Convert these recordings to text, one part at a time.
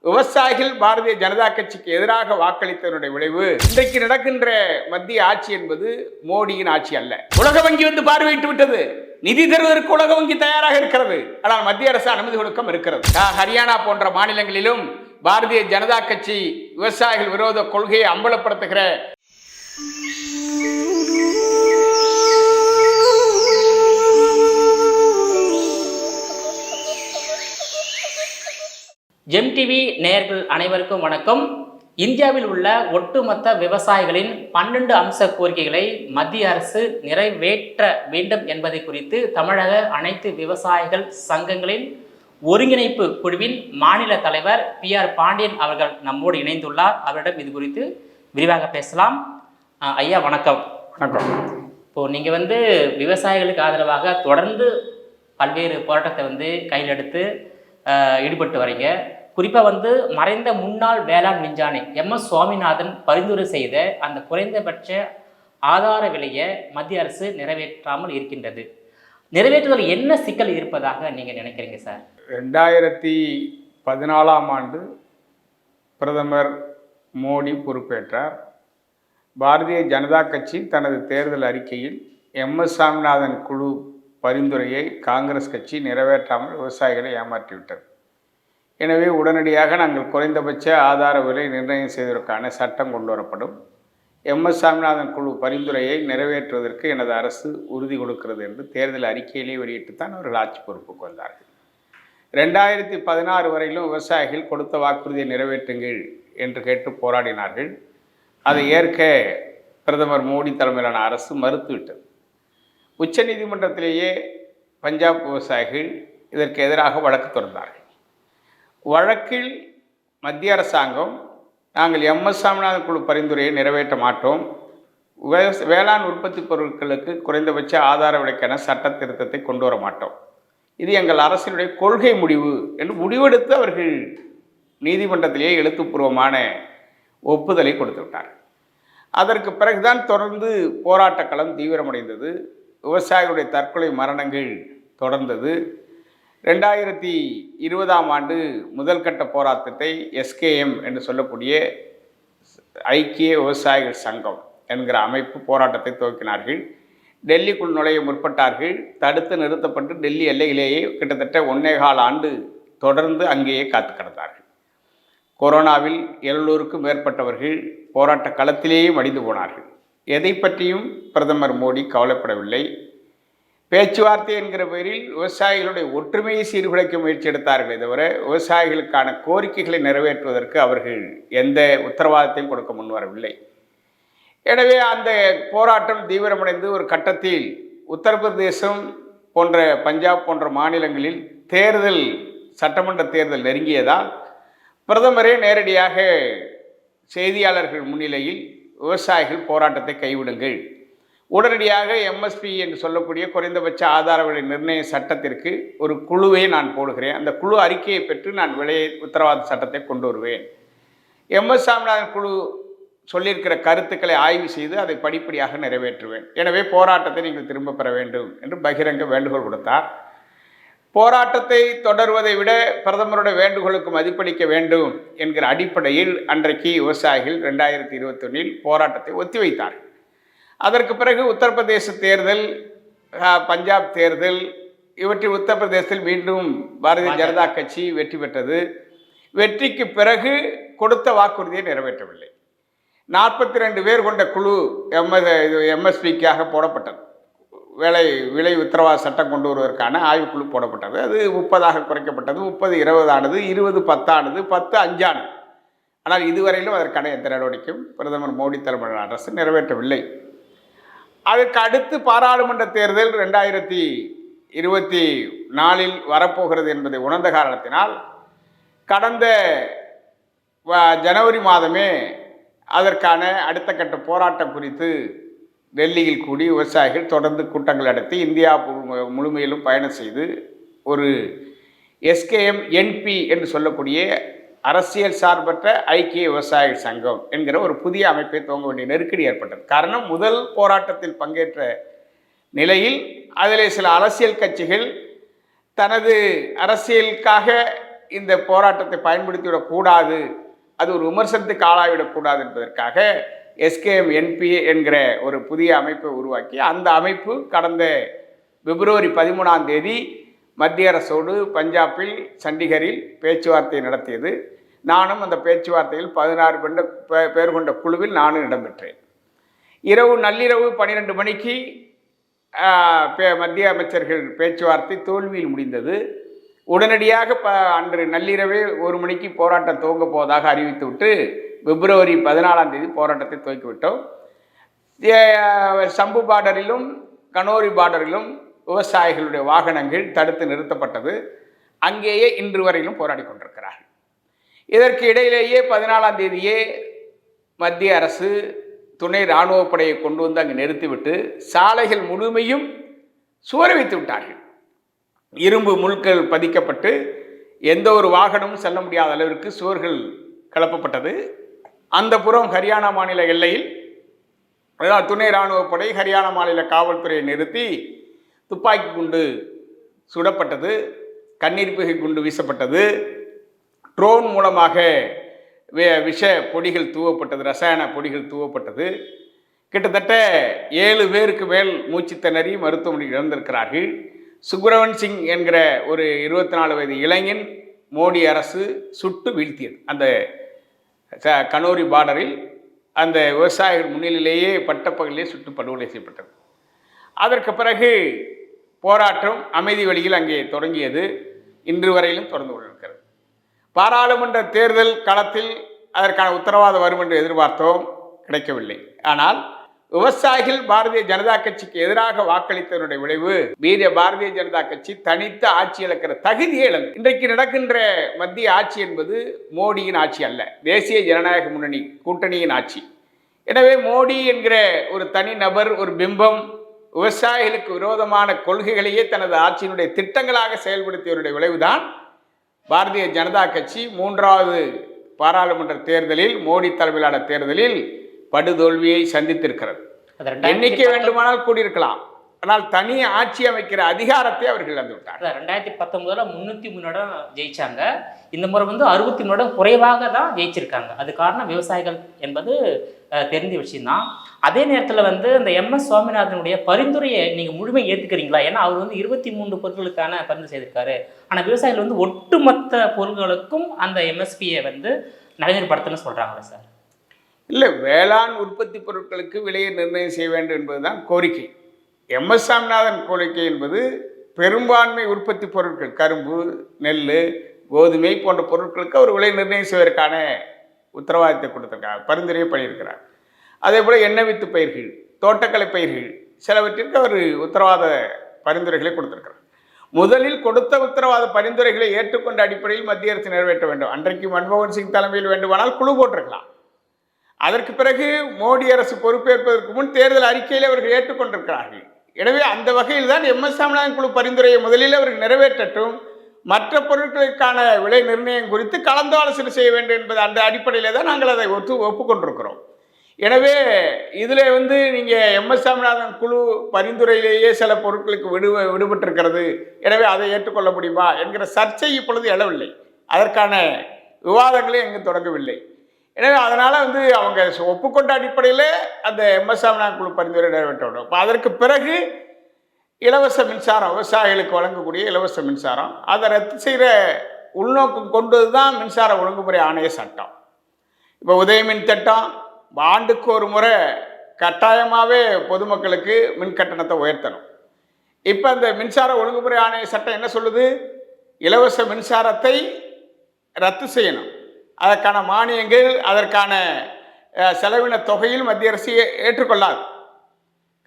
விவசாயிகள் பாரதிய ஜனதா கட்சிக்கு எதிராக வாக்களித்ததனுடைய விளைவு இன்றைக்கு நடக்கின்ற மத்திய ஆட்சி என்பது மோடியின் ஆட்சி அல்ல. உலக வங்கி வந்து பார்வையிட்டு விட்டது. நிதி தருவதற்கு உலக வங்கி தயாராக இருக்கிறது. ஆனால் மத்திய அரசு அனுமதி கொடுக்க இருக்கிறது. ஹரியானா போன்ற மாநிலங்களிலும் பாரதிய ஜனதா கட்சி விவசாயிகள் விரோத கொள்கையை அம்பலப்படுத்துகிற ஜெம் டிவி நேயர்கள் அனைவருக்கும் வணக்கம். இந்தியாவில் உள்ள ஒட்டுமொத்த விவசாயிகளின் 12 அம்ச கோரிக்கைகளை மத்திய அரசு நிறைவேற்ற வேண்டும் என்பதை குறித்து தமிழக அனைத்து விவசாயிகள் சங்கங்களின் ஒருங்கிணைப்பு குழுவின் மாநில தலைவர் PR பாண்டியன் அவர்கள் நம்மோடு இணைந்துள்ளார். அவரிடம் இது குறித்து விரிவாக பேசலாம். ஐயா வணக்கம். வணக்கம். இப்போது நீங்கள் விவசாயிகளுக்கு ஆதரவாக தொடர்ந்து பல்வேறு போராட்டத்தை கையில் எடுத்து ஈடுபட்டு வரீங்க. குறிப்பாக மறைந்த முன்னாள் வேளாண் விஞ்ஞானி MS சுவாமிநாதன் பரிந்துரை செய்த அந்த குறைந்தபட்ச ஆதார விலையை மத்திய அரசு நிறைவேற்றாமல் இருக்கின்றது. நிறைவேற்றுவதில் என்ன சிக்கல் இருப்பதாக நீங்கள் நினைக்கிறீங்க சார்? 2014ஆம் ஆண்டு பிரதமர் மோடி பொறுப்பேற்றார். பாரதிய ஜனதா கட்சி தனது தேர்தல் அறிக்கையில் MS சுவாமிநாதன் குழு பரிந்துரையை காங்கிரஸ் கட்சி நிறைவேற்றாமல் விவசாயிகளை ஏமாற்றிவிட்டது. எனவே உடனடியாக நாங்கள் குறைந்தபட்ச ஆதார விலை நிர்ணயம் செய்வதற்கான சட்டம் கொண்டு வரப்படும். MS சுவாமிநாதன் குழு பரிந்துரையை நிறைவேற்றுவதற்கு எனது அரசு உறுதி கொடுக்கிறது என்று தேர்தல் அறிக்கையிலே வெளியிட்டுத்தான் அவர்கள் ஆட்சி பொறுப்புக்கு வந்தார்கள். 2016 வரையிலும் விவசாயிகள் கொடுத்த வாக்குறுதியை நிறைவேற்றுங்கள் என்று கேட்டு போராடினார்கள். அதை ஏற்க பிரதமர் மோடி தலைமையிலான அரசு மறுத்துவிட்டது. உச்சநீதிமன்றத்திலேயே பஞ்சாப் விவசாயிகள் இதற்கு எதிராக வழக்கு தொடர்ந்தார்கள். வழக்கில் மத்திய அரசாங்கம் நாங்கள் MS சுவாமிநாதன் குழு பரிந்துரையை நிறைவேற்ற மாட்டோம், வேளாண் உற்பத்தி பொருட்களுக்கு குறைந்தபட்ச ஆதார விலைக்கான சட்ட திருத்தத்தை கொண்டு வர மாட்டோம், இது எங்கள் அரசினுடைய கொள்கை முடிவு என்று முடிவெடுத்து அவர்கள் நீதிமன்றத்திலேயே எழுத்துப்பூர்வமான ஒப்புதலை கொடுத்து விட்டார். அதற்கு பிறகுதான் தொடர்ந்து போராட்ட களம் தீவிரமடைந்தது. விவசாயிகளுடைய தற்கொலை மரணங்கள் தொடர்ந்தது. 2020ஆம் ஆண்டு முதல் கட்ட போராட்டத்தை SKM என்று சொல்லக்கூடிய ஐக்கிய விவசாயிகள் சங்கம் என்கிற அமைப்பு போராட்டத்தை துவக்கினார்கள். டெல்லிக்குள் நுழைய முற்பட்டார்கள். தடுத்து நிறுத்தப்பட்டு டெல்லி எல்லையிலேயே கிட்டத்தட்ட 1.25 ஆண்டு தொடர்ந்து அங்கேயே காத்து கிடந்தார்கள். கொரோனாவில் 700க்கும் மேற்பட்டவர்கள் போராட்ட களத்திலேயே மடிந்து போனார்கள். எதை பற்றியும் பிரதமர் மோடி கவலைப்படவில்லை. பேச்சுவார்த்தை என்கிற பெயரில் விவசாயிகளுடைய ஒற்றுமையை சீர்குலைக்க முயற்சி எடுத்தார்களே தவிர விவசாயிகளுக்கான கோரிக்கைகளை நிறைவேற்றுவதற்கு அவர்கள் எந்த உத்தரவாதத்தையும் கொடுக்க முன்வரவில்லை. எனவே அந்த போராட்டம் தீவிரமடைந்து ஒரு கட்டத்தில் உத்தரப்பிரதேசம் போன்ற பஞ்சாப் போன்ற மாநிலங்களில் சட்டமன்ற தேர்தல் நெருங்கியதால் பிரதமரே நேரடியாக செய்தியாளர்கள் முன்னிலையில் விவசாயிகள் போராட்டத்தை கைவிடுங்கள், உடனடியாக MSP என்று சொல்லக்கூடிய குறைந்தபட்ச ஆதார விலை நிர்ணய சட்டத்திற்கு ஒரு குழுவை நான் போடுகிறேன், அந்த குழு அறிக்கையை பெற்று நான் விலை உத்தரவாத சட்டத்தை கொண்டு வருவேன், MS சுவாமிநாதன் குழு சொல்லியிருக்கிற கருத்துக்களை ஆய்வு செய்து அதை படிப்படியாக நிறைவேற்றுவேன், எனவே போராட்டத்தை நீங்கள் திரும்ப பெற வேண்டும் என்று பகிரங்க வேண்டுகோள் கொடுத்தார். போராட்டத்தை தொடர்வதை விட பிரதமருடைய வேண்டுகோளுக்கு மதிப்பளிக்க வேண்டும் என்கிற அடிப்படையில் அன்றைக்கு விவசாயிகள் 2021இல் போராட்டத்தை ஒத்திவைத்தார்கள். அதற்கு பிறகு உத்தரப்பிரதேச தேர்தல், பஞ்சாப் தேர்தல், இவற்றில் உத்தரப்பிரதேசத்தில் மீண்டும் பாரதிய ஜனதா கட்சி வெற்றி பெற்றது. வெற்றிக்கு பிறகு கொடுத்த வாக்குறுதியை நிறைவேற்றவில்லை. 42 பேர் கொண்ட குழு MSPக்காக போடப்பட்டது. விலை உத்தரவாத சட்டம் கொண்டு வருவதற்கான ஆய்வுக்குழு போடப்பட்டது. அது 30ஆக குறைக்கப்பட்டது. 30 20 ஆனது, 20 10 ஆனது, 10 5 ஆனது. ஆனால் இதுவரையிலும் அதற்கான எந்த நடவடிக்கையும் பிரதமர் மோடி தலைமையிலான அரசு நிறைவேற்றவில்லை. அதற்கு அடுத்து பாராளுமன்ற தேர்தல் 2024இல் வரப்போகிறது என்பதை உணர்ந்த காரணத்தினால் கடந்த ஜனவரி மாதமே அதற்கான அடுத்த கட்ட போராட்டம் குறித்து டெல்லியில் கூடி விவசாயிகள் தொடர்ந்து கூட்டங்கள் நடத்தி இந்தியா முழுமையிலும் பயணம் செய்து ஒரு SKM NP என்று சொல்லக்கூடிய அரசியல் சார்பற்ற ஐக்கிய விவசாயிகள் சங்கம் என்கிற ஒரு புதிய அமைப்பை துவங்க வேண்டிய நெருக்கடி ஏற்பட்டது. காரணம், முதல் போராட்டத்தில் பங்கேற்ற நிலையில் அதில் சில அரசியல் கட்சிகள் தனது அரசியலுக்காக இந்த போராட்டத்தை பயன்படுத்திவிடக்கூடாது, அது ஒரு விமர்சனத்துக்கு ஆளாகிவிடக்கூடாது என்பதற்காக எஸ்கேஎம் என்பி என்கிற ஒரு புதிய அமைப்பை உருவாக்கி அந்த அமைப்பு கடந்த பிப்ரவரி 13ஆம் தேதி மத்திய அரசோடு பஞ்சாபில் சண்டிகரில் பேச்சுவார்த்தை நடத்தியது. நானும் அந்த பேச்சுவார்த்தையில் 16 பேர் கொண்ட குழுவில் நானும் இடம்பெற்றேன். நள்ளிரவு 12 மணிக்கு மத்திய அமைச்சர்கள் பேச்சுவார்த்தை தோல்வியில் முடிந்தது. உடனடியாக அன்று நள்ளிரவே 1 மணிக்கு போராட்டம் துவங்க போவதாக அறிவித்துவிட்டு பிப்ரவரி 14ஆம் தேதி போராட்டத்தை துவக்கிவிட்டோம். சம்பு பார்டரிலும் கனோரி பார்டரிலும் விவசாயிகளுடைய வாகனங்கள் தடுத்து நிறுத்தப்பட்டது. அங்கேயே இன்று வரையிலும் போராடி கொண்டிருக்கிறார்கள். இதற்கு இடையிலேயே 14ஆம் தேதியே மத்திய அரசு துணை இராணுவப் படையை கொண்டு வந்து அங்கு நிறுத்திவிட்டு சாலைகள் முழுமையும் சுவர் வைத்து விட்டார்கள். இரும்பு முள்கள் பதிக்கப்பட்டு எந்த ஒரு வாகனமும் செல்ல முடியாத அளவிற்கு சுவர்கள் கிளப்பப்பட்டது. அந்த புறம் ஹரியானா மாநில எல்லையில் துணை இராணுவப் படை ஹரியானா மாநில காவல்துறையை நிறுத்தி துப்பாக்கி குண்டு சுடப்பட்டது, கண்ணீர் புகை குண்டு வீசப்பட்டது, ட்ரோன் மூலமாக விஷ பொடிகள் தூவப்பட்டது, ரசாயன பொடிகள் தூவப்பட்டது. கிட்டத்தட்ட 7 பேருக்கு மேல் மூச்சு திணறி மருத்துவமனையில் இறந்திருக்கிறார்கள். சுப்ரமன் சிங் என்கிற ஒரு 24 வயது இளைஞன் மோடி அரசு சுட்டு வீழ்த்தியது. அந்த கனோரி பார்டரில் அந்த விவசாயிகள் முன்னிலையிலேயே பட்டப்பகலிலே சுட்டு படுகொலை செய்யப்பட்டது. அதற்கு பிறகு போராட்டம் அமைதி வழியில் அங்கே தொடங்கியது. இன்று வரையிலும் தொடர்ந்து கொண்டிருக்கிறது. பாராளுமன்ற தேர்தல் களத்தில் அதற்கான உத்தரவாதம் வரும் என்று எதிர்பார்த்தோம், கிடைக்கவில்லை. ஆனால் விவசாயிகள் பாரதிய ஜனதா கட்சிக்கு எதிராக வாக்களித்ததனுடைய விளைவு பாரதிய ஜனதா கட்சி தனித்த ஆட்சி இழக்கிற தகுதியே இழந்தது. இன்றைக்கு நடக்கின்ற மத்திய ஆட்சி என்பது மோடியின் ஆட்சி அல்ல, தேசிய ஜனநாயக முன்னணி கூட்டணியின் ஆட்சி. எனவே மோடி என்கிற ஒரு தனி நபர், ஒரு பிம்பம், விவசாயிகளுக்கு விரோதமான கொள்கைகளையே தனது ஆட்சியினுடைய திட்டங்களாக செயல்படுத்தியவருடைய விளைவுதான் பாரதிய ஜனதா கட்சி 3வது பாராளுமன்ற தேர்தலில், மோடி தலைமையிலான தேர்தலில் படுதோல்வியை சந்தித்திருக்கிறது. எண்ணிக்கை வேண்டுமானால் கூடியிருக்கலாம், ஆனால் தனி ஆட்சி அமைக்கிற அதிகாரத்தை அவர்கள் இழந்து விட்டார். 2019 303 இடம் ஜெயிச்சாங்க. இந்த முறை 63 இடம் குறைவாக தான் ஜெயிச்சிருக்காங்க. அது காரணம் விவசாயிகள் என்பது தெரிஞ்ச விஷயம்தான். அதே நேரத்தில் அந்த MS சுவாமிநாதனுடைய பரிந்துரையை நீங்கள் முழுமையாக ஏற்றுக்கிறீங்களா? ஏன்னா அவர் 23 பொருட்களுக்கான பரிந்துரை செய்திருக்காரு. ஆனால் விவசாயிகள் ஒட்டுமொத்த பொருட்களுக்கும் அந்த MSPயை நடைமுறைப்படுத்தணும்னு சொல்கிறாங்களே சார்? இல்லை, வேளாண் உற்பத்தி பொருட்களுக்கு விலையை நிர்ணயம் செய்ய வேண்டும் என்பதுதான் கோரிக்கை. MS சாமிநாதன் கோரிக்கை என்பது பெரும்பான்மை உற்பத்தி பொருட்கள், கரும்பு, நெல், கோதுமை போன்ற பொருட்களுக்கு அவர் விலை நிர்ணயம் செய்வதற்கான உத்தரவாதத்தை கொடுத்திருக்காங்க, பரிந்துரையை பண்ணியிருக்கிறார். அதே போல் எண்ணெய் வித்து பயிர்கள், தோட்டக்கலை பயிர்கள் சிலவற்றிற்கு அவர் உத்தரவாத பரிந்துரைகளை கொடுத்திருக்கிறார். முதலில் கொடுத்த உத்தரவாத பரிந்துரைகளை ஏற்றுக்கொண்ட அடிப்படையில் மத்திய அரசு நிறைவேற்ற வேண்டும். அன்றைக்கு மன்மோகன் சிங் தலைமையில் வேண்டுமானால் குழு போட்டிருக்கலாம். அதற்கு பிறகு மோடி அரசு பொறுப்பேற்பதற்கு முன் தேர்தல் அறிக்கையில் அவர்கள் ஏற்றுக்கொண்டிருக்கிறார்கள். எனவே அந்த வகையில் தான் MS சாமிநாதன் குழு பரிந்துரையை முதலில் அவர்கள் நிறைவேற்றட்டும், மற்ற பொருட்களுக்கான விலை நிர்ணயம் குறித்து கலந்தாலோசனை செய்ய வேண்டும் என்பது அந்த அடிப்படையில் தான் நாங்கள் அதை ஒப்புக்கொண்டிருக்கிறோம். எனவே இதில் நீங்கள் MS சாமிநாதன் குழு பரிந்துரையிலேயே சில பொருட்களுக்கு விடுபட்டிருக்கிறது, எனவே அதை ஏற்றுக்கொள்ள முடியுமா என்கிற சர்ச்சை இப்பொழுது எழவில்லை. அதற்கான விவாதங்களே எங்கும் தொடங்கவில்லை. எனவே அதனால் அவங்க ஒப்புக்கொண்ட அடிப்படையில் அந்த MS சாமிநாதன் குழு பரிந்துரை நிறைவேற்ற வேண்டும். இப்போ அதற்கு பிறகு இலவச மின்சாரம், விவசாயிகளுக்கு வழங்கக்கூடிய இலவச மின்சாரம், அதை ரத்து செய்கிற உள்நோக்கம் கொண்டது தான் மின்சார ஒழுங்குமுறை ஆணைய சட்டம். இப்போ உதயமின் திட்டம் ஆண்டுக்கு ஒரு முறை கட்டாயமாகவே பொதுமக்களுக்கு மின் கட்டணத்தை உயர்த்தணும். இப்போ அந்த மின்சார ஒழுங்குமுறை ஆணைய சட்டம் என்ன சொல்லுது? இலவச மின்சாரத்தை ரத்து செய்யணும். அதற்கான மானியங்கள், அதற்கான செலவின தொகையில் மத்திய அரசு ஏற்றுக்கொள்ளாது.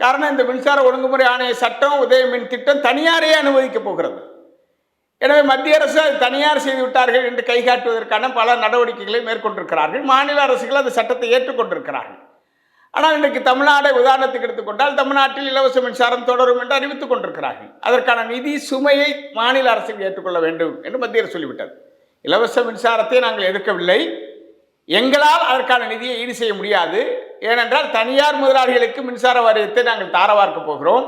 காரணம், இந்த மின்சார ஒழுங்குமுறை ஆணைய சட்டம், உதயமின் திட்டம் தனியாரே அனுமதிக்கப் போகிறது. எனவே மத்திய அரசு அது தனியார் செய்து விட்டார்கள் என்று கைகாட்டுவதற்கான பல நடவடிக்கைகளை மேற்கொண்டிருக்கிறார்கள். மாநில அரசுகள் அந்த சட்டத்தை ஏற்றுக்கொண்டிருக்கிறார்கள். ஆனால் இன்றைக்கு தமிழ்நாடை உதாரணத்துக்கு எடுத்துக்கொண்டால், தமிழ்நாட்டில் இலவச மின்சாரம் தொடரும் என்று அறிவித்துக் கொண்டிருக்கிறார்கள். அதற்கான நிதி சுமையை மாநில அரசுகள் ஏற்றுக்கொள்ள வேண்டும் என்று மத்திய அரசு சொல்லிவிட்டது. இலவச மின்சாரத்தை நாங்கள் எதிர்க்கவில்லை, எங்களால் அதற்கான நிதியை ஈடு செய்ய முடியாது. ஏனென்றால் தனியார் முதலாளிகளுக்கு மின்சார வாரியத்தை நாங்கள் தாரவார்க்க போகிறோம்.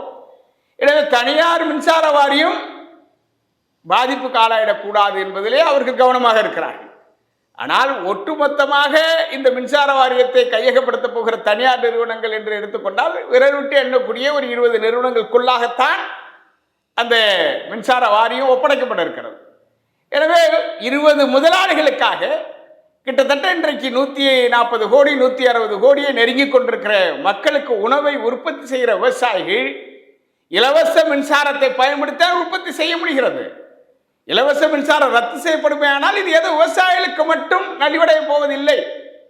எனவே தனியார் மின்சார வாரியம் பாதிப்புக்கு ஆளாயிடக்கூடாது என்பதிலே அவர்கள் கவனமாக இருக்கிறார்கள். ஆனால் ஒட்டுமொத்தமாக இந்த மின்சார வாரியத்தை கையகப்படுத்தப் போகிற தனியார் நிறுவனங்கள் என்று எடுத்துக்கொண்டால் விரல் விட்டு எண்ணக்கூடிய ஒரு 20 நிறுவனங்களுக்குள்ளாகத்தான் அந்த மின்சார வாரியம் ஒப்படைக்கப்பட இருக்கிறது. எனவே 20 முதலாளிகளுக்காக கிட்டத்தட்ட இன்றைக்கு 140 கோடி 160 கோடியை நெருங்கிக் கொண்டிருக்கிற மக்களுக்கு உணவை உற்பத்தி செய்கிற விவசாயிகள் இலவச மின்சாரத்தை பயன்படுத்த உற்பத்தி செய்ய முடிகிறது. இலவச மின்சாரம் ரத்து செய்யப்படுமையானால் இது ஏதோ விவசாயிகளுக்கு மட்டும் நலிவடைய போவதில்லை,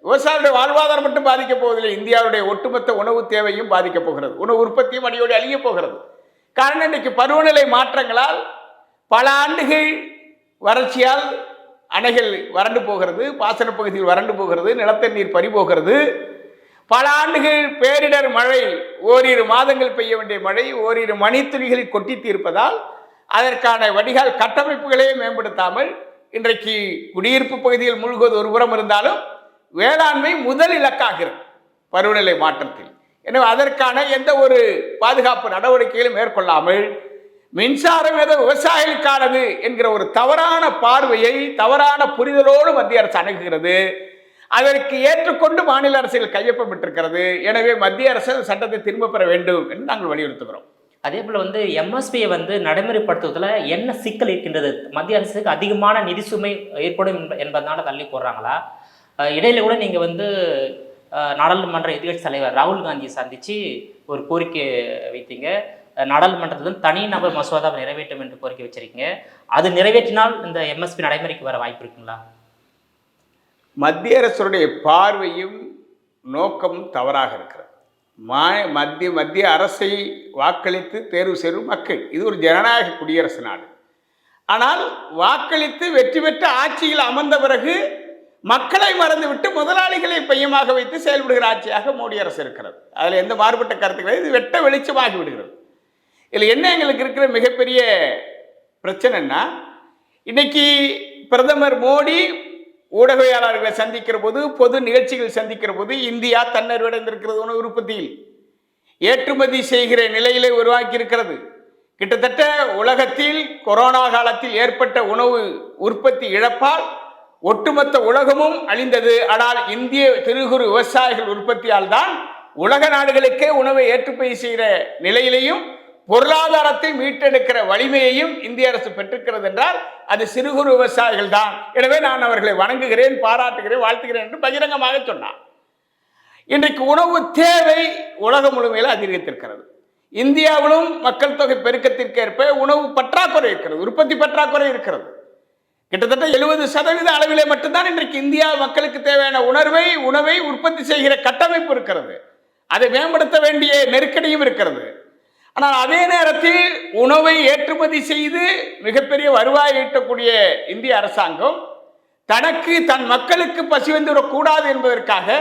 விவசாயிகளுடைய வாழ்வாதாரம் மட்டும் பாதிக்கப் போவதில்லை, இந்தியாவுடைய ஒட்டுமொத்த உணவு தேவையும் பாதிக்கப் போகிறது, உணவு உற்பத்தியும் அடியோடு அழியப் போகிறது. காரணம் இன்றைக்கு பருவநிலை மாற்றங்களால் பல ஆண்டுகள் வறட்சியால் அணைகள் வறண்டு போகிறது, பாசன பகுதியில் வறண்டு போகிறது, நிலத்தண்ணீர் பறிபோகிறது. பல ஆண்டுகள் பேரிடர் மழை, ஓரிரு மாதங்கள் பெய்ய வேண்டிய மழை ஓரிரு மணித்துளிகளில் கொட்டி தீர்ப்பதால் அதற்கான வடிகால் கட்டமைப்புகளே மேம்படுத்தாமல் இன்றைக்கு குடியிருப்பு பகுதியில் மூழ்குவது ஒரு புறம் இருந்தாலும் வேளாண்மை முதல் இலக்காகிறது பருவநிலை மாற்றத்தில். எனவே அதற்கான எந்த ஒரு பாதுகாப்பு நடவடிக்கைகளும் மேற்கொள்ளாமல் மின்சாரம் ஏதோ விவசாயிகளுக்கானது என்கிற ஒரு தவறான பார்வையை தவறான புரிதலோடு மத்திய அரசு அணுகுகிறது. அதற்கு ஏற்றுக்கொண்டு மாநில அரசுகள் கையொப்பமிட்டிருக்கிறது. எனவே மத்திய அரசு சட்டத்தை திரும்ப பெற வேண்டும் என்று நாங்கள் வலியுறுத்துகிறோம். அதே போல் எம்எஸ்பியை நடைமுறைப்படுத்துவதில் என்ன சிக்கல் இருக்கின்றது? மத்திய அரசுக்கு அதிகமான நிதி சுமை ஏற்படும் என்பதனால தள்ளி போடுறாங்களா? இடையில கூட நீங்கள் நாடாளுமன்ற எதிர்க்கட்சி தலைவர் ராகுல் காந்தியை சந்தித்து ஒரு கோரிக்கை வைத்தீங்க, நாடாளுமன்றத்தில் தனிநபர் மசோதாவை நிறைவேற்றும் என்று கோரிக்கை வச்சிருக்கீங்க. அது நிறைவேற்றினால் இந்த எம்எஸ்பி நடைமுறைக்கு வர வாய்ப்பு இருக்குங்களா? மத்திய அரசுடைய பார்வையும் நோக்கமும் தவறாக இருக்கிறது. மத்திய அரசை வாக்களித்து தேர்வு செய்யும் மக்கள், இது ஒரு ஜனநாயக குடியரசு நாடு. ஆனால் வாக்களித்து வெற்றி பெற்ற ஆட்சியில் அமர்ந்த பிறகு மக்களை மறந்துவிட்டு முதலாளிகளை பையமாக வைத்து செயல்படுகிற ஆட்சியாக மோடி அரசு இருக்கிறது. அதில் எந்த மாறுபட்ட கருத்துக்களை இது வெட்ட வெளிச்சமாகி விடுகிறது. இதில் என்ன எங்களுக்கு இருக்கிற மிகப்பெரிய பிரச்சனைன்னா, இன்னைக்கு பிரதமர் மோடி ஊடகவியலாளர்களை சந்திக்கிற போது, பொது நிகழ்ச்சிகள் சந்திக்கிற போது இந்தியா தன்னிறைவடைந்திருக்கிறது, உணவு உற்பத்தியில் ஏற்றுமதி செய்கிற நிலையிலே உருவாக்கி இருக்கிறது. கிட்டத்தட்ட உலகத்தில் கொரோனா காலத்தில் ஏற்பட்ட உணவு உற்பத்தி இழப்பால் ஒட்டுமொத்த உலகமும் அழிந்தது. ஆனால் இந்திய சிறு குறு விவசாயிகள் உற்பத்தியால் தான் உலக நாடுகளுக்கே உணவை ஏற்றுமதி செய்கிற நிலையிலையும் பொருளாதாரத்தை மீட்டெடுக்கிற வலிமையையும் இந்திய அரசு பெற்றிருக்கிறது என்றால் அது சிறு குறு விவசாயிகள் தான். எனவே நான் அவர்களை வணங்குகிறேன், பாராட்டுகிறேன், வாழ்த்துகிறேன் என்று பகிரங்கமாக சொன்னார். இன்றைக்கு உணவு தேவை உலகம் முழுமையில் அதிகரித்திருக்கிறது. இந்தியாவிலும் மக்கள் தொகை பெருக்கத்திற்கேற்ப உணவு பற்றாக்குறை இருக்கிறது, உற்பத்தி பற்றாக்குறை இருக்கிறது. கிட்டத்தட்ட 70% அளவிலே மட்டும்தான் இன்றைக்கு இந்தியா மக்களுக்கு தேவையான உணவை உற்பத்தி செய்கிற கட்டமைப்பு இருக்கிறது. அதை மேம்படுத்த வேண்டிய நெருக்கடியும் இருக்கிறது. ஆனால் அதே நேரத்தில் உணவை ஏற்றுமதி செய்து மிகப்பெரிய வருவாய் ஈட்டக்கூடிய இந்திய அரசாங்கம் தனக்கு தன் மக்களுக்கு பசி வந்துவிடக்கூடாது என்பதற்காக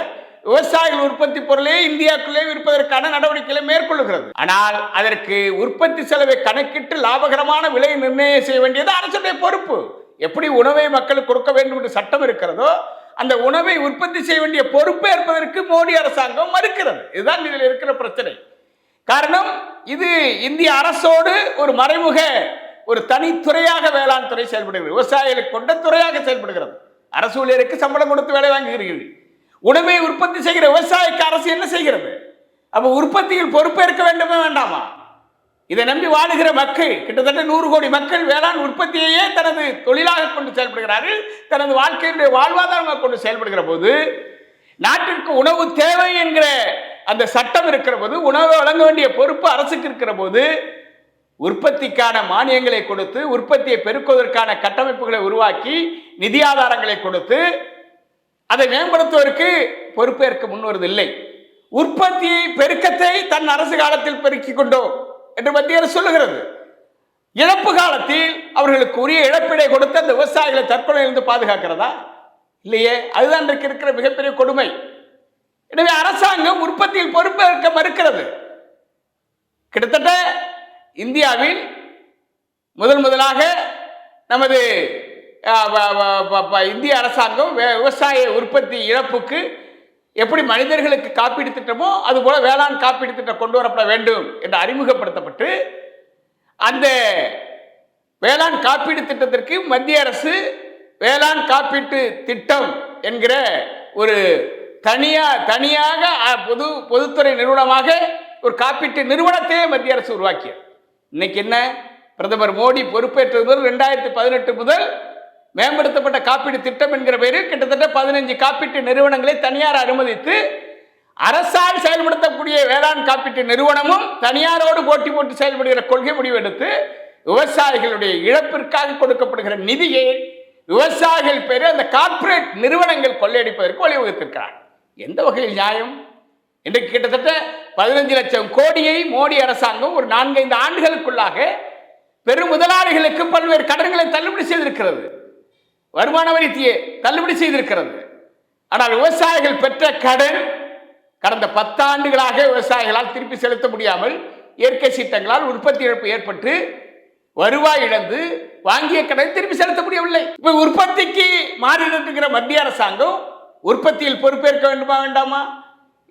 விவசாயிகள் உற்பத்தி பொருளை இந்தியாவுக்குள்ளே விற்பதற்கான நடவடிக்கைகளை மேற்கொள்ளுகிறது. ஆனால் அதற்கு உற்பத்தி செலவை கணக்கிட்டு லாபகரமான விலை நிர்ணயம் செய்ய வேண்டியது அரசுடைய பொறுப்பு. எப்படி உணவை மக்களுக்கு கொடுக்க வேண்டும் என்று சட்டம் இருக்கிறதோ அந்த உணவை உற்பத்தி செய்ய வேண்டிய பொறுப்பு ஏற்பதற்கு மோடி அரசாங்கம் மறுக்கிறது. இதுதான் இதில் இருக்கிற பிரச்சனை. காரணம், இது இந்திய அரசோடு ஒரு மறைமுக ஒரு தனித்துறையாக வேளாண் துறை செயல்படுகிறது, விவசாயிகளுக்கு கொண்ட துறையாக செயல்படுகிறது. அரசு ஊழியருக்கு சம்பளம் கொடுத்து வேலை வாங்குகிறீர்கள். உணவை உற்பத்தி செய்கிற விவசாயிக்கு அரசு என்ன செய்கிறது? அப்ப உற்பத்தியில் பொறுப்பேற்க வேண்டுமே வேண்டாமா? இதை நம்பி வாழுகிற மக்கள் கிட்டத்தட்ட 100 கோடி மக்கள் வேளாண் உற்பத்தியையே தனது தொழிலாக கொண்டு செயல்படுகிறார்கள், தனது வாழ்க்கையினுடைய வாழ்வாதாரமாக கொண்டு செயல்படுகிற போது நாட்டிற்கு உணவு தேவை என்கிற அந்த சட்டம் இருக்கிற போது, உணவு வழங்க வேண்டிய பொறுப்பு அரசுக்கு இருக்கிற போது உற்பத்திக்கான மானியங்களை கொடுத்து உற்பத்தியை பெருக்குவதற்கான கட்டமைப்புகளை உருவாக்கி நிதி ஆதாரங்களை கொடுத்து அதை மேம்படுத்துவதற்கு பொறுப்பேற்க முன்வருவதில்லை. உற்பத்தி பெருக்கத்தை தன் அரசு காலத்தில் பெருக்கிக் கொண்டோம் என்று மத்திய அரசு சொல்லுகிறது. இழப்பு காலத்தில் அவர்களுக்கு உரிய இழப்பீடை கொடுத்து அந்த விவசாயிகளை தற்கொலையிலிருந்து பாதுகாக்கிறதா? இல்லையே. அதுதான் இன்றைக்கு இருக்கிற மிகப்பெரிய கொடுமை. எனவே அரசாங்கம் உற்பத்தியில் பொறுப்பேற்க மறுக்கிறது. கிட்டத்தட்ட இந்தியாவில் முதலாக நமது இந்திய அரசாங்கம் விவசாய உற்பத்தி இழப்புக்கு எப்படி மனிதர்களுக்கு காப்பீடு திட்டமோ அதுபோல வேளாண் காப்பீடு திட்டம் கொண்டு வரப்பட வேண்டும் என்று அறிமுகப்படுத்தப்பட்டு அந்த வேளாண் காப்பீடு திட்டத்திற்கு மத்திய அரசு வேளாண் காப்பீட்டு திட்டம் என்கிற ஒரு தனியாக பொதுத்துறை நிறுவனமாக ஒரு காப்பீட்டு நிறுவனத்தையே மத்திய அரசு உருவாக்கியது. இன்னைக்கு என்ன, பிரதமர் மோடி பொறுப்பேற்றது முதல் 2018 முதல் மேம்படுத்தப்பட்ட காப்பீடு திட்டம் என்கிற பெயரில் கிட்டத்தட்ட 15 காப்பீட்டு நிறுவனங்களை தனியார் அனுமதித்து அரசால் செயல்படுத்தக்கூடிய வேளாண் காப்பீட்டு நிறுவனமும் தனியாரோடு போட்டி போட்டு செயல்படுகிற கொள்கை முடிவெடுத்து விவசாயிகளுடைய இழப்பிற்காக கொடுக்கப்படுகிற நிதியை விவசாயிகள் பேரு அந்த கார்ப்பரேட் நிறுவனங்கள் கொள்ளையடிப்பதற்கு வழிவகுத்திருக்கிறார். எந்த வகையில் நியாயம்? இன்றைக்கு கிட்டத்தட்ட 15 லட்சம் கோடியை மோடி அரசாங்கம் ஒரு 4-5 ஆண்டுகளுக்குள்ளாக பெரும் முதலாளிகளுக்கு பல்வேறு கடன்களை தள்ளுபடி செய்திருக்கிறது, வருமான வரியை தள்ளுபடி செய்திருக்கிறது. ஆனால் விவசாயிகள் பெற்ற கடன் கடந்த 10 ஆண்டுகளாக விவசாயிகளால் திருப்பி செலுத்த முடியாமல் இயற்கை சீற்றங்களால் உற்பத்தி இழப்பு ஏற்பட்டு வருவாய் இழந்து வாங்கிய கடனை திருப்பி செலுத்த முடியவில்லை. இப்ப உற்பத்திக்கு மாறிடுகிற மத்திய அரசாங்கம் உற்பத்தியில் பொறுப்பேற்க வேண்டுமா வேண்டாமா?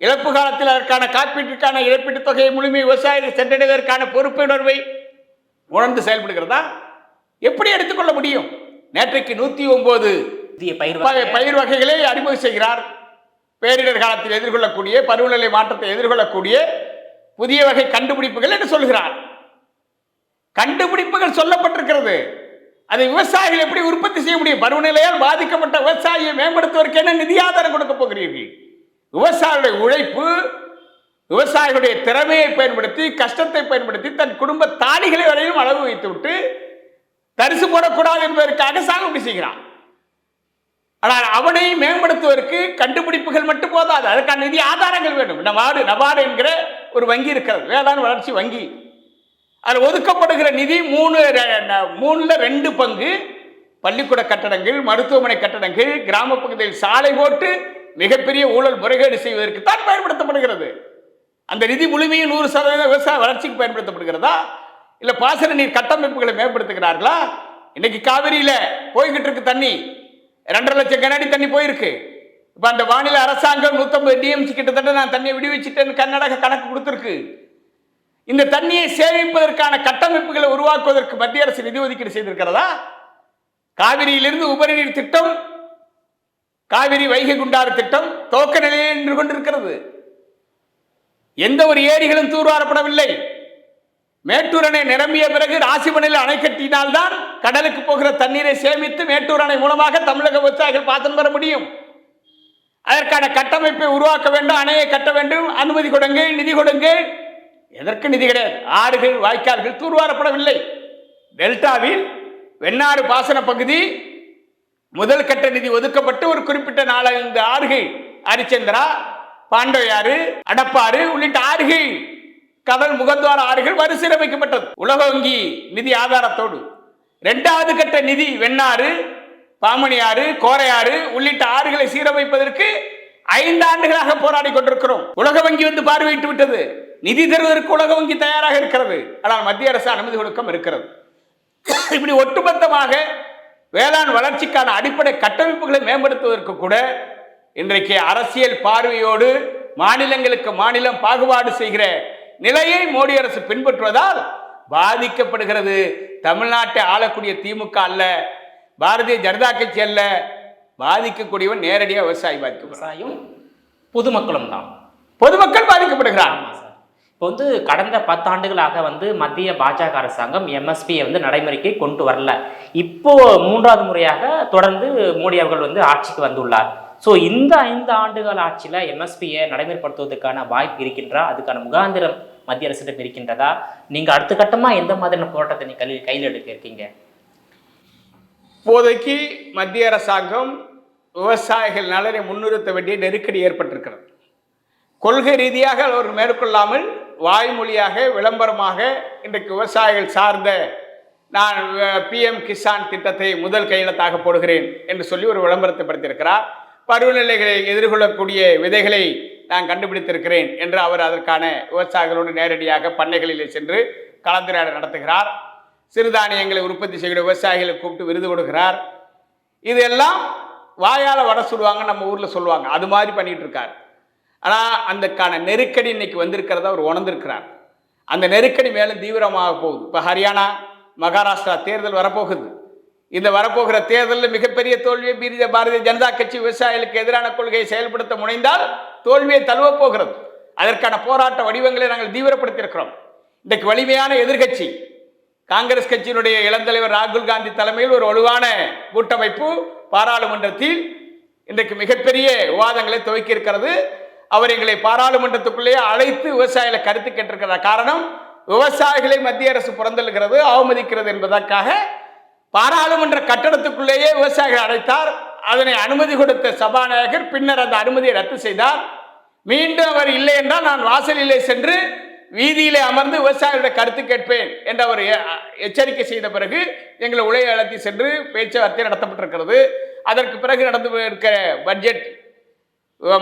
இழப்பு காலத்தில் அதற்கான காப்பீட்டிற்கான இழப்பீட்டு தொகையை முழுமை விவசாயிகள் சென்றடைவதற்கான பொறுப்புணர்வை உணர்ந்து செயல்படுகிறதா? எப்படி எடுத்துக்கொள்ள முடியும்? நேற்றைக்கு 109 பயிர் வகைகளை அறிமுகம் செய்கிறார். பேரிடர் காலத்தில் எதிர்கொள்ளக்கூடிய பருவநிலை மாற்றத்தை எதிர்கொள்ளக்கூடிய புதிய வகை கண்டுபிடிப்புகள் என்று சொல்கிறார். கண்டுபிடிப்புகள் சொல்லப்பட்டிருக்கிறது. அதை விவசாயிகள் எப்படி உற்பத்தி செய்ய முடியும்? பருவநிலையால் பாதிக்கப்பட்ட விவசாயியை மேம்படுத்துவதற்கு என்ன நிதி ஆதாரம் கொடுக்க போகிறீர்கள்? விவசாயிகளுடைய உழைப்பு, விவசாயிகளுடைய திறமையை பயன்படுத்தி, கஷ்டத்தை பயன்படுத்தி தன் குடும்ப தாலிகளை வரையும் அளவு வைத்துவிட்டு தரிசு போடக்கூடாது என்பதற்காக சாகுபடி செய்கிறான். ஆனால் அவனை மேம்படுத்துவதற்கு கண்டுபிடிப்புகள் மட்டும் போதாது, அதற்கான நிதி ஆதாரங்கள் வேண்டும். நபார்டு என்கிற ஒரு வங்கி இருக்கிறது, வேளாண் வளர்ச்சி வங்கி. அதில் ஒதுக்கப்படுகிற நிதி 2 பங்கு பள்ளிக்கூட கட்டடங்கள், மருத்துவமனை கட்டடங்கள், கிராம பகுதியில் சாலை போட்டு மிகப்பெரிய ஊழல் முறைகேடு செய்வதற்கு தான் பயன்படுத்தப்படுகிறது. அந்த நிதி முழுமையும் 100% விவசாய வளர்ச்சிக்கு பயன்படுத்தப்படுகிறதா? இல்லை பாசன நீர் கட்டமைப்புகளை மேம்படுத்துகிறார்களா? இன்னைக்கு காவிரியில போய்கிட்டு இருக்கு தண்ணி, 2.5 லட்சம் கனஅடி தண்ணி போயிருக்கு. இப்ப அந்த மாநில அரசாங்கம் 150 டிஎம்சி கிட்டத்தட்ட நான் தண்ணியை விடுவிச்சுட்டேன்னு கர்நாடகா கணக்கு கொடுத்திருக்கு. இந்த தண்ணியை சேமிப்பதற்கான கட்டமைப்புகளை உருவாக்குவதற்கு மத்திய அரசு நிதி ஒதுக்கீடு செய்திருக்கிறதா? காவிரியிலிருந்து உபரி நீர் திட்டம், காவிரி வைகை குண்டாறு திட்டம் துவக்க நிலையில் நின்று கொண்டிருக்கிறது. எந்த ஒரு ஏரிகளும் தூர்வாரப்படவில்லை. மேட்டூர் அணை நிரம்பிய பிறகு ராசிமணில் அணை கட்டினால்தான் கடலுக்கு போகிற தண்ணீரை சேமித்து மேட்டூர் அணை மூலமாக தமிழக விவசாயிகள் பாசனம் பெற முடியும். அதற்கான கட்டமைப்பை உருவாக்க வேண்டும், அணையை கட்ட வேண்டும், அனுமதி கொடுங்கள், நிதி கொடுங்கள். எதற்கு நிதி கிடையாது. ஆறுகள் வாய்க்கால்கள் தூர்வாரப்படவில்லை. டெல்டாவில் வெண்ணாறு பாசன பகுதி முதல் கட்ட நிதி ஒதுக்கப்பட்டு ஒரு குறிப்பிட்ட 4-5 ஆறுகள், அரிச்சந்திரா, பாண்டவையாறு, அடப்பாறு உள்ளிட்ட ஆறுகள், கடல் முகத்வார ஆறுகள் மறுசீரமைக்கப்பட்டது உலக வங்கி நிதி ஆதாரத்தோடு. 2வது கட்ட நிதி வெண்ணாறு, பாமணியாறு, கோரையாறு உள்ளிட்ட ஆறுகளை சீரமைப்பதற்கு 5 ஆண்டுகளாக போராடி கொண்டிருக்கிறோம். உலக வங்கி வந்து பார்வையிட்டு விட்டது. நிதி தருவதற்கு உலக வங்கி தயாராக இருக்கிறது. ஆனால் மத்திய அரசு அனுமதி கொடுக்க இருக்கிறது. இப்படி ஒட்டுமொத்தமாக வேளாண் வளர்ச்சிக்கான அடிப்படை கட்டமைப்புகளை மேம்படுத்துவதற்கு கூட இன்றைக்கு அரசியல் பார்வையோடு மாநிலங்களுக்கு மாநிலம் பாகுபாடு செய்கிற நிலையை மோடி அரசு பின்பற்றுவதால் பாதிக்கப்படுகிறது. தமிழ்நாட்டை ஆளக்கூடிய திமுக அல்ல, பாரதிய ஜனதா கட்சி அல்ல, பாதிக்கக்கூடியவன் நேரடியாக விவசாயம் பொதுமக்களும் தான். பொதுமக்கள் பாதிக்கப்படுகிறார். இப்போ கடந்த 10 ஆண்டுகளாக மத்திய பாஜக அரசாங்கம் எம்எஸ்பியை நடைமுறைக்கு கொண்டு வரல. இப்போ 3வது முறையாக தொடர்ந்து மோடி அவர்கள் ஆட்சிக்கு வந்துள்ளார். ஸோ இந்த 5 ஆண்டுகள் ஆட்சியில் எம்எஸ்பியை நடைமுறைப்படுத்துவதற்கான வாய்ப்பு இருக்கின்றா? அதுக்கான முகாந்திரம் மத்திய அரசிடம் இருக்கின்றதா? நீங்கள் அடுத்த கட்டமாக எந்த மாதிரியான போராட்டத்தை நீங்கள் கையில் எடுக்க இருக்கீங்க? இப்போதைக்கு மத்திய அரசாங்கம் விவசாயிகள் நலனை முன்னிறுத்த வேண்டிய நெருக்கடி ஏற்பட்டிருக்கிறது. கொள்கை ரீதியாக அவர்கள் மேற்கொள்ளாமல் வாய்மொழியாக விளம்பரமாக இன்றைக்கு விவசாயிகள் சார்ந்த நான் PM கிசான் திட்டத்தை முதல் கையெழுத்தாக போடுகிறேன் என்று சொல்லி ஒரு விளம்பரத்தை படுத்தியிருக்கிறார். பருவநிலைகளை எதிர்கொள்ளக்கூடிய விதைகளை நான் கண்டுபிடித்திருக்கிறேன் என்று அவர் அதற்கான விவசாயிகளோடு நேரடியாக பண்ணைகளிலே சென்று கலந்துரையாடல் நடத்துகிறார். சிறுதானியங்களை உற்பத்தி செய்கிற விவசாயிகளை கூப்பிட்டு விருது கொடுக்கிறார். இதெல்லாம் வாயால் வடை சுடுவாங்க, நம்ம ஊரில் சொல்லுவாங்க, அது மாதிரி பண்ணிட்டு இருக்கார். ஆனால் அதுக்கான நெருக்கடி இன்னைக்கு வந்திருக்கிறத அவர் உணர்ந்திருக்கிறார். அந்த நெருக்கடி மேலும் தீவிரமாக போகுது. இப்போ ஹரியானா, மகாராஷ்டிரா தேர்தல் வரப்போகுது. இந்த வரப்போகிற தேர்தலில் மிகப்பெரிய தோல்வியை பாரதிய ஜனதா கட்சி விவசாயிகளுக்கு எதிரான கொள்கையை செயல்படுத்த முனைந்தால் தோல்வியை தழுவப் போகிறது. அதற்கான போராட்ட வடிவங்களை நாங்கள் தீவிரப்படுத்தியிருக்கிறோம். இன்றைக்கு வலிமையான எதிர்கட்சி காங்கிரஸ் கட்சியினுடைய இளந்தலைவர் ராகுல் காந்தி தலைமையில் ஒரு வலுவான கூட்டமைப்பு பாராளுமன்றத்தில் இன்றைக்கு மிகப்பெரிய விவாதங்களை துவக்கி இருக்கிறது. அவர் எங்களை பாராளுமன்றத்துக்குள்ளேயே அழைத்து விவசாயிகளை கருத்து கேட்டிருக்கிறார். காரணம், விவசாயிகளை மத்திய அரசு புறந்தள்ளுகிறது, அவமதிக்கிறது என்பதற்காக பாராளுமன்ற கட்டடத்துக்குள்ளேயே விவசாயிகள் அழைத்தார். அதனை அனுமதி கொடுத்த சபாநாயகர் பின்னர் அந்த அனுமதியை ரத்து செய்தார். மீண்டும் அவர் இல்லை என்றால் நான் வாசலிலே சென்று வீதியிலே அமர்ந்து விவசாயிகளுடைய கருத்து கேட்பேன் என்று அவர் எச்சரிக்கை செய்த பிறகு எங்களை உலகை அழைத்து சென்று பேச்சுவார்த்தை நடத்தப்பட்டிருக்கிறது. அதற்கு பிறகு நடந்து இருக்கிற பட்ஜெட்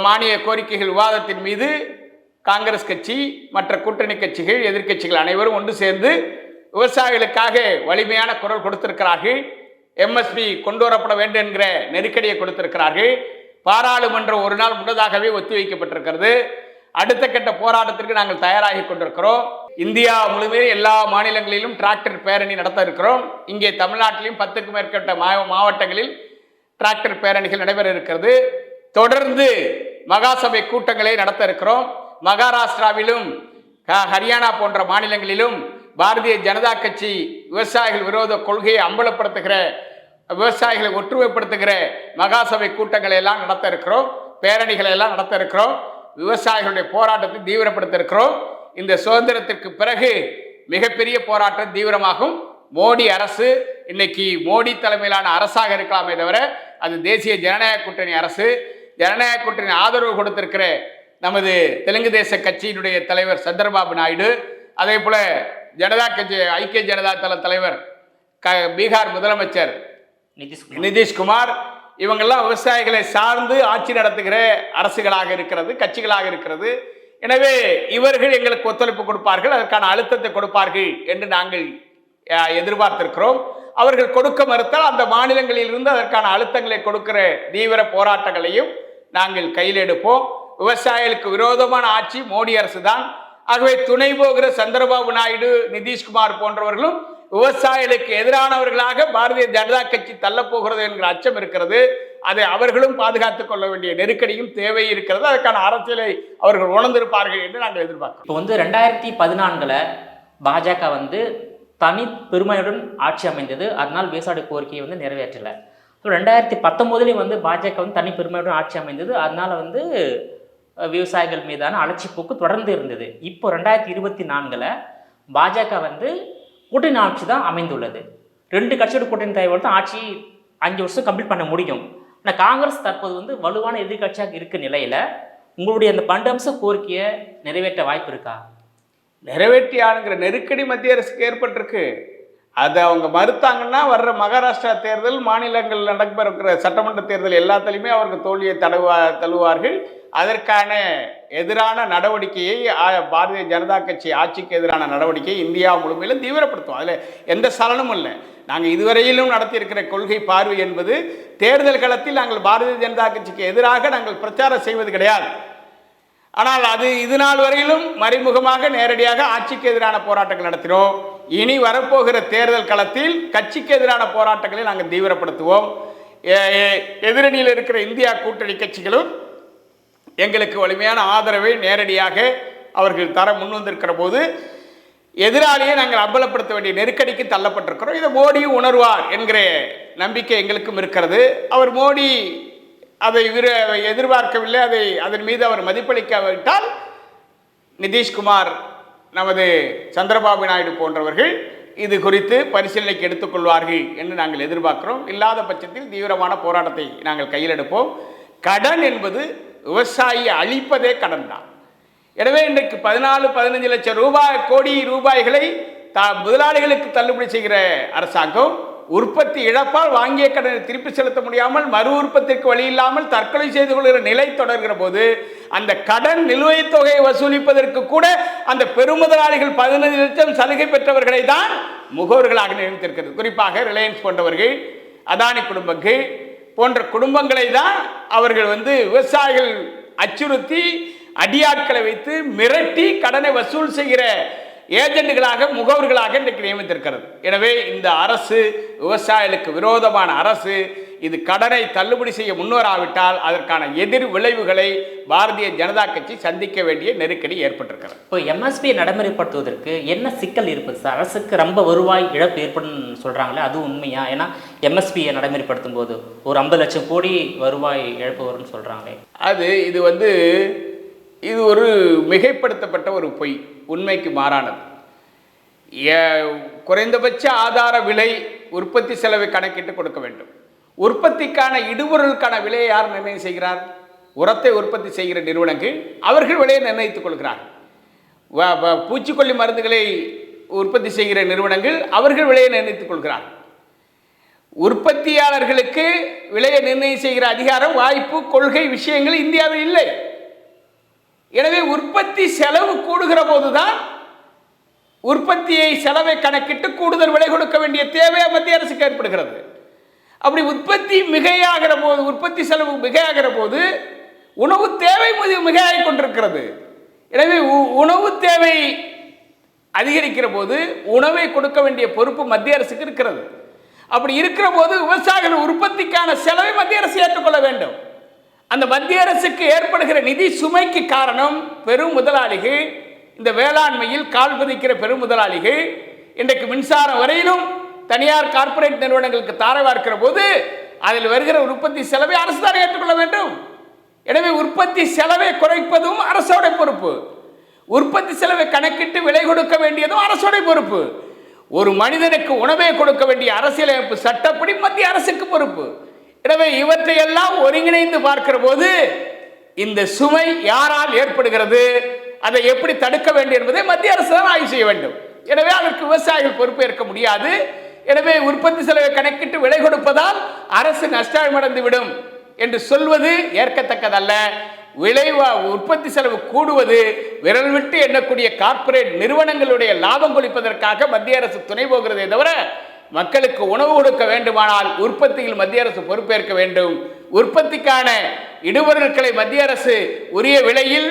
மானிய கோரிக்கைகள் விவாதத்தின் மீது காங்கிரஸ் கட்சி, மற்ற கூட்டணி கட்சிகள், எதிர்க்கட்சிகள் அனைவரும் ஒன்று சேர்ந்து விவசாயிகளுக்காக வலிமையான குரல் கொடுத்திருக்கிறார்கள். எம்எஸ்பி கொண்டு வரப்பட வேண்டும் என்கிற நெருக்கடியை கொடுத்திருக்கிறார்கள். பாராளுமன்றம் ஒரு நாள் முன்னதாகவே ஒத்திவைக்கப்பட்டிருக்கிறது. அடுத்த கட்ட போராட்டத்திற்கு நாங்கள் தயாராகி கொண்டிருக்கிறோம். இந்தியா முழுமையும் எல்லா மாநிலங்களிலும் டிராக்டர் பேரணி நடத்த இருக்கிறோம். இங்கே தமிழ்நாட்டிலும் 10க்கும் மேற்பட்ட மாவட்டங்களில் டிராக்டர் பேரணிகள் நடைபெற இருக்கிறது. தொடர்ந்து மகாசபை கூட்டங்களை நடத்த இருக்கிறோம். மகாராஷ்டிராவிலும் ஹரியானா போன்ற மாநிலங்களிலும் பாரதிய ஜனதா கட்சி விவசாயிகள் விரோத கொள்கையை அம்பலப்படுத்துகிற, விவசாயிகளை ஒற்றுமைப்படுத்துகிற மகாசபை கூட்டங்களை எல்லாம் நடத்த இருக்கிறோம். பேரணிகளை எல்லாம் நடத்த இருக்கிறோம். விவசாயிகளுடைய போராட்டத்தை தீவிரப்படுத்த இருக்கிறோம். இந்த சுதந்திரத்திற்கு பிறகு மிகப்பெரிய போராட்டம் தீவிரமாகும். மோடி அரசு இன்னைக்கு மோடி தலைமையிலான அரசாக இருக்கலாமே தவிர அது தேசிய ஜனநாயக கூட்டணி அரசு. ஜனநாயக கூட்டணி ஆதரவு கொடுத்திருக்கிற நமது தெலுங்கு தேச கட்சியினுடைய தலைவர் சந்திரபாபு நாயுடு, அதே போல ஜனதா கட்சி ஐக்கிய ஜனதா தள தலைவர் பீகார் முதலமைச்சர் நிதிஷ்குமார், இவங்கெல்லாம் விவசாயிகளை சார்ந்து ஆட்சி நடத்துகிற அரசுகளாக இருக்கிறது, கட்சிகளாக இருக்கிறது. எனவே இவர்கள் எங்களுக்கு ஒத்துழைப்பு கொடுப்பார்கள், அதற்கான அழுத்தத்தை கொடுப்பார்கள் என்று நாங்கள் எதிர்பார்த்திருக்கிறோம். அவர்கள் கொடுக்க மறுத்தால் அந்த மாநிலங்களில் இருந்து அதற்கான அழுத்தங்களை கொடுக்கிற தீவிர போராட்டங்களையும் நாங்கள் கையில் எடுப்போம். விவசாயிகளுக்கு விரோதமான ஆட்சி மோடி அரசு தான். ஆகவே துணை போகிற சந்திரபாபு நாயுடு, நிதிஷ்குமார் போன்றவர்களும் விவசாயிகளுக்கு எதிரானவர்களாக பாரதிய ஜனதா கட்சி தள்ளப்போகிறது என்கிற அச்சம் இருக்கிறது. அதை அவர்களும் பாதுகாத்துக் கொள்ள வேண்டிய நெருக்கடியும் தேவை இருக்கிறது. அதற்கான அரசியலை அவர்கள் உணர்ந்திருப்பார்கள் என்று நாங்கள் எதிர்பார்க்கிறோம். இப்போ 2014 பாஜக தனி பெருமையுடன் ஆட்சி அமைந்தது. அதனால் விவசாய கோரிக்கையை நிறைவேற்றலை. ஸோ 2019 பாஜக தனி பெருமையுடன் ஆட்சி அமைந்தது. அதனால் விவசாயிகள் மீதான அலட்சி போக்கு தொடர்ந்து இருந்தது. இப்போ 2024 பாஜக கூட்டணி ஆட்சி தான் அமைந்துள்ளது. 2 கட்சியோட கூட்டணி தேவையோடு தான் ஆட்சி 5 வருஷம் கம்ப்ளீட் பண்ண முடியும். ஆனால் காங்கிரஸ் தற்போது வலுவான எதிர்கட்சியாக இருக்க நிலையில் உங்களுடைய அந்த 12 அம்ச கோரிக்கையை நிறைவேற்ற வாய்ப்பு இருக்கா? நிறைவேற்றியானுங்கிற நெருக்கடி மத்திய அரசுக்கு ஏற்பட்டிருக்கு. அதை அவங்க மறுத்தாங்கன்னா வர்ற மகாராஷ்டிரா தேர்தல், மாநிலங்கள் நடக்கிற சட்டமன்ற தேர்தல் எல்லாத்துலேயுமே அவருக்கு தோல்வியை தழுவார்கள். அதற்கான எதிரான நடவடிக்கையை பாரதிய ஜனதா கட்சி ஆட்சிக்கு எதிரான நடவடிக்கையை இந்தியா முழுமையிலும் தீவிரப்படுத்தும். அதில் எந்த சலனமும் இல்லை. நாங்கள் இதுவரையிலும் நடத்தியிருக்கிற கொள்கை பார்வை என்பது தேர்தல் களத்தில் நாங்கள் பாரதிய ஜனதா கட்சிக்கு எதிராக நாங்கள் பிரச்சாரம் செய்வது கிடையாது. ஆனால் அது இது நாள் வரையிலும் மறைமுகமாக நேரடியாக ஆட்சிக்கு எதிரான போராட்டங்கள் நடத்தினோம். இனி வரப்போகிற தேர்தல் களத்தில் கட்சிக்கு எதிரான போராட்டங்களை நாங்கள் தீவிரப்படுத்துவோம். எதிரணியில் இருக்கிற இந்தியா கூட்டணி கட்சிகளும் எங்களுக்கு வலிமையான ஆதரவை நேரடியாக அவர்கள் தர முன்வந்திருக்கிற போது எதிராளியை நாங்கள் அம்பலப்படுத்த வேண்டிய நெருக்கடிக்கு தள்ளப்பட்டிருக்கிறோம். இதை மோடியும் உணர்வார் என்கிற நம்பிக்கை எங்களுக்கும் இருக்கிறது. அவர் மோடி அதை எதிர்பார்க்கவில்லை. அதன் மீது அவர் மதிப்பளிக்காவிட்டால் நிதிஷ்குமார், நமது சந்திரபாபு நாயுடு போன்றவர்கள் இது குறித்து பரிசீலனைக்கு எடுத்துக்கொள்வார்கள் என்று நாங்கள் எதிர்பார்க்கிறோம். இல்லாத பட்சத்தில் தீவிரமான போராட்டத்தை நாங்கள் கையில் எடுப்போம். கடன் என்பது விவசாயியை அழிப்பதே கடன் தான். எனவே இன்றைக்கு 14-15 லட்சம் கோடி ரூபாய்களை முதலாளிகளுக்கு தள்ளுபடி செய்கிற அரசாங்கம் உற்பத்தி இழப்பால் வாங்கிய கடனை திருப்பி செலுத்த முடியாமல் மறு உற்பத்திற்கு வழி இல்லாமல் தற்கொலை செய்து கொள்கிற நிலை தொடர்கிற போது அந்த கடன் நிலுவைத் தொகையை வசூலிப்பதற்கு கூட அந்த பெருமுதலாளிகள் 15 லட்சம் சலுகை பெற்றவர்களை தான் முகவர்களாக நியமித்திருக்கிறது. குறிப்பாக ரிலையன்ஸ் போன்றவர்கள், அதானி குடும்பங்கள் போன்ற குடும்பங்களை தான் அவர்கள் விவசாயிகள் அச்சுறுத்தி அடியாட்களை வைத்து மிரட்டி கடனை வசூல் செய்கிற ஏஜெண்டுகளாக முகவர்களாக இன்றைக்கு நியமித்திருக்கிறது. எனவே இந்த அரசு விவசாயிகளுக்கு விரோதமான அரசு. இது கடனை தள்ளுபடி செய்ய முன்வராவிட்டால் அதற்கான எதிர் விளைவுகளை பாரதிய ஜனதா கட்சி சந்திக்க வேண்டிய நெருக்கடி ஏற்பட்டிருக்கிறது. இப்போ எம்எஸ்பியை நடைமுறைப்படுத்துவதற்கு என்ன சிக்கல் இருப்பது சார்? அரசுக்கு ரொம்ப வருவாய் இழப்பு ஏற்படும் சொல்கிறாங்களே, அது உண்மையா? ஏன்னா எம்எஸ்பியை நடைமுறைப்படுத்தும் போது ஒரு 50 லட்சம் கோடி வருவாய் இழப்பு வரும்னு சொல்கிறாங்களே. இது ஒரு மிகைப்படுத்தப்பட்ட ஒரு பொய், உண்மைக்கு மாறானது. குறைந்தபட்ச ஆதார விலை உற்பத்தி செலவை கணக்கிட்டு கொடுக்க வேண்டும். உற்பத்திக்கான இடுபொருளுக்கான விலையை யார் நிர்ணயம் செய்கிறார்? உரத்தை உற்பத்தி செய்கிற நிறுவனங்கள் அவர்கள் விலையை நிர்ணயித்துக் கொள்கிறார்கள். பூச்சிக்கொல்லி மருந்துகளை உற்பத்தி செய்கிற நிறுவனங்கள் அவர்கள் விலையை நிர்ணயித்துக் கொள்கிறார்கள். உற்பத்தியாளர்களுக்கு விலையை நிர்ணயம் செய்கிற அதிகாரம், வாய்ப்பு, கொள்கை விஷயங்கள் இந்தியாவில் இல்லை. எனவே உற்பத்தி செலவு கூடுகிற போதுதான் உற்பத்தியை செலவை கணக்கிட்டு கூடுதல் விலை கொடுக்க வேண்டிய தேவை மத்திய அரசுக்கு ஏற்படுகிறது. அப்படி உற்பத்தி மிகையாகிற போது, உற்பத்தி செலவு மிகையாகிற போது உணவு தேவை மிகையாகிக் கொண்டிருக்கிறது. எனவே உணவு தேவை அதிகரிக்கிற போது உணவை கொடுக்க வேண்டிய பொறுப்பு மத்திய அரசுக்கு இருக்கிறது. அப்படி இருக்கிற போது விவசாயிகள் உற்பத்திக்கான செலவை மத்திய அரசு ஏற்றுக்கொள்ள வேண்டும். அந்த மத்திய அரசுக்கு ஏற்படுகிற நிதி சுமைக்கு காரணம் பெரும் முதலாளிகள். இந்த வேளாண்மையில் கால் பதிக்கிற பெரும் முதலாளிகள் இன்றைக்கு மின்சாரம் வரையிலும் தனியார் கார்ப்பரேட் நிறுவனங்களுக்கு தாரை வார்க்கிற போது அதில் வருகிற உற்பத்தி செலவை அரசு தான் ஏற்றுக்கொள்ள வேண்டும். எனவே உற்பத்தி செலவை குறைப்பதும் அரசோட பொறுப்பு. உற்பத்தி செலவை கணக்கிட்டு விலை கொடுக்க வேண்டியதும் அரசோட பொறுப்பு. ஒரு மனிதனுக்கு உணவை கொடுக்க வேண்டிய அரசியலமைப்பு சட்டப்படி மத்திய அரசுக்கு பொறுப்பு. எனவே இவற்றையெல்லாம் ஒருங்கிணைந்து பார்க்கிற போது இந்த சுமை யாரால் ஏற்படுகிறது, அதை எப்படி தடுக்க வேண்டும் என்பதை மத்திய அரசு தான் ஆய்வு செய்ய வேண்டும். எனவே அதற்கு விவசாயிகள் பொறுப்பேற்க முடியாது. எனவே உற்பத்தி செலவை கணக்கிட்டு விலை கொடுப்பதால் அரசு நஷ்டமடைந்து விடும் என்று சொல்வது ஏற்கத்தக்கதல்ல. உற்பத்தி செலவு கூடுவது விரல் விட்டு எண்ணக்கூடிய கார்ப்பரேட் நிறுவனங்களுடைய லாபம் கொளிப்பதற்காக மத்திய அரசு துணை போகிறதே தவிர மக்களுக்கு உணவு கொடுக்க வேண்டுமானால் உற்பத்தியில் மத்திய அரசு பொறுப்பேற்க வேண்டும். உற்பத்திக்கான இடுபொருட்களை மத்திய அரசு உரிய விலையில்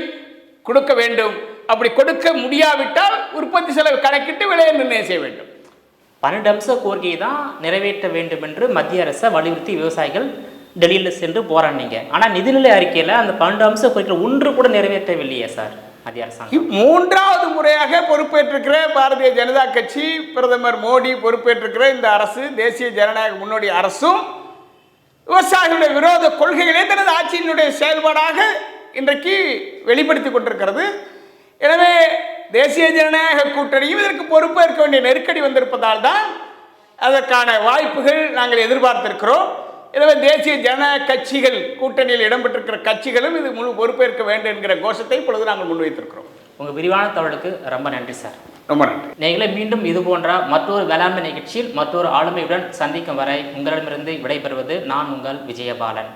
கொடுக்க வேண்டும். அப்படி கொடுக்க முடியாவிட்டால் உற்பத்தி செலவு கணக்கிட்டு விலையை நிர்ணயம் செய்ய வேண்டும். 12 அம்ச கோரிக்கையை தான் நிறைவேற்ற வேண்டும் என்று மத்திய அரசை வலியுறுத்தி விவசாயிகள் டெல்லியில் சென்று போராடினீங்க. ஆனால் நிதிநிலை அறிக்கையில் அந்த 12 அம்ச கோரிக்கைகள் ஒன்று கூட நிறைவேற்றவில்லையே சார் மத்திய அரசாங்கம். 3வது முறையாக பொறுப்பேற்றிருக்கிற பாரதிய ஜனதா கட்சி, பிரதமர் மோடி பொறுப்பேற்றிருக்கிற இந்த அரசு, தேசிய ஜனநாயக முன்னோடி அரசும் விவசாயிகளுடைய விரோத கொள்கைகளே தனது ஆட்சியினுடைய செயல்பாடாக இன்றைக்கு வெளிப்படுத்தி கொண்டிருக்கிறது. எனவே தேசிய ஜனநாயக கூட்டணியும் இதற்கு பொறுப்பேற்க வேண்டிய நெருக்கடி வந்திருப்பதால் தான் அதற்கான வாய்ப்புகள் நாங்கள் எதிர்பார்த்திருக்கிறோம். எனவே தேசிய ஜனநாயக கட்சிகள், கூட்டணியில் இடம்பெற்றிருக்கிற கட்சிகளும் இது முழு பொறுப்பேற்க வேண்டும் என்கிற கோஷத்தை இப்பொழுது நாங்கள் முன்வைத்திருக்கிறோம். உங்கள் விரிவான தகவலுக்கு ரொம்ப நன்றி சார். ரொம்ப நன்றி. நீங்களே மீண்டும் இது போன்ற மற்றொரு வேளாண்மை நிகழ்ச்சியில் மற்றொரு ஆளுமையுடன் சந்திக்கும் வரை உங்களிடமிருந்து விடைபெறுவது நான் உங்கள் விஜயபாலன்.